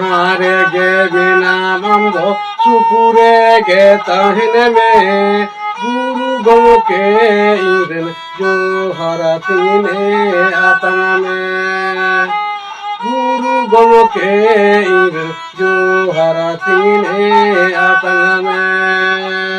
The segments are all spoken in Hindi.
जहारे गे बिना मंदो सुकुरे गे तहने में गुरु गमके इरन जो हरतीने आत्मा में गुरु गमके इरन जो हरतीने आत्मा में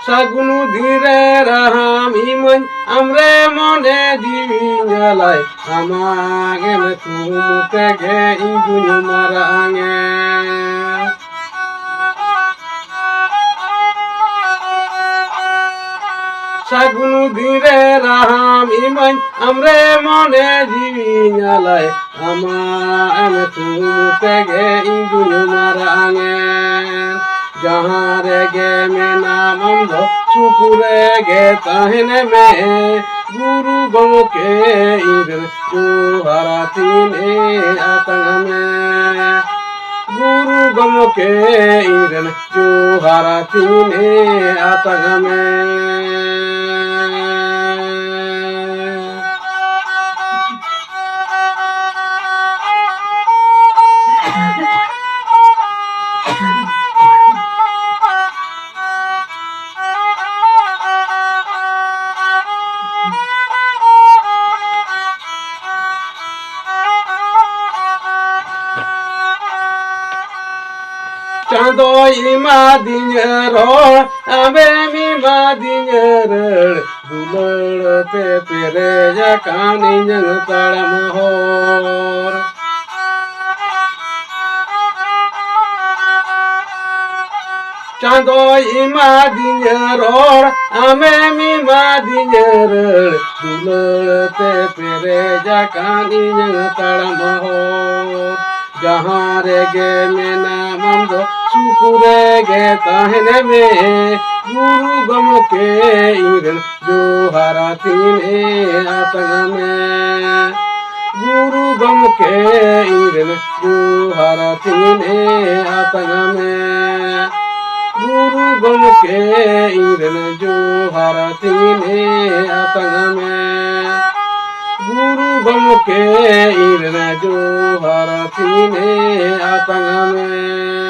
सागुनु धीरे रहामी मन हमरे मने जीविंगलाई हमागे में तुमुते गे इंजुन मरांगे सागुनु धीरे रहामी मन हमरे मने जीविंगलाई हमागे में तुमुते गे इंजुन मरांगे जहाँ रे गे में नाम दो सुकुरे गे तहने में गुरु गमके इरन जो हरतीने आत्मा में गुरु गमके इरन जो हरतीने आत्मा में चांदो इमा दिनरो अबे मीमा दिनर दुलड़ते पेरे जकानी जंग तड़म होर चांदो इमा दिनरो अबे मीमा दिनर दुलड़ते पेरे जकानी जंग तड़म होर जहाँ रे गे में नाम दो सुकुरे गे तहने में गुरु गमके इरन जो हरतीने आत्मा में गुरु गमके इरन जो हरतीने आत्मा में गुरु गमके इरन जो हरतीने आत्मा में गुरु गमके इरन जो हरतीने आत्मा में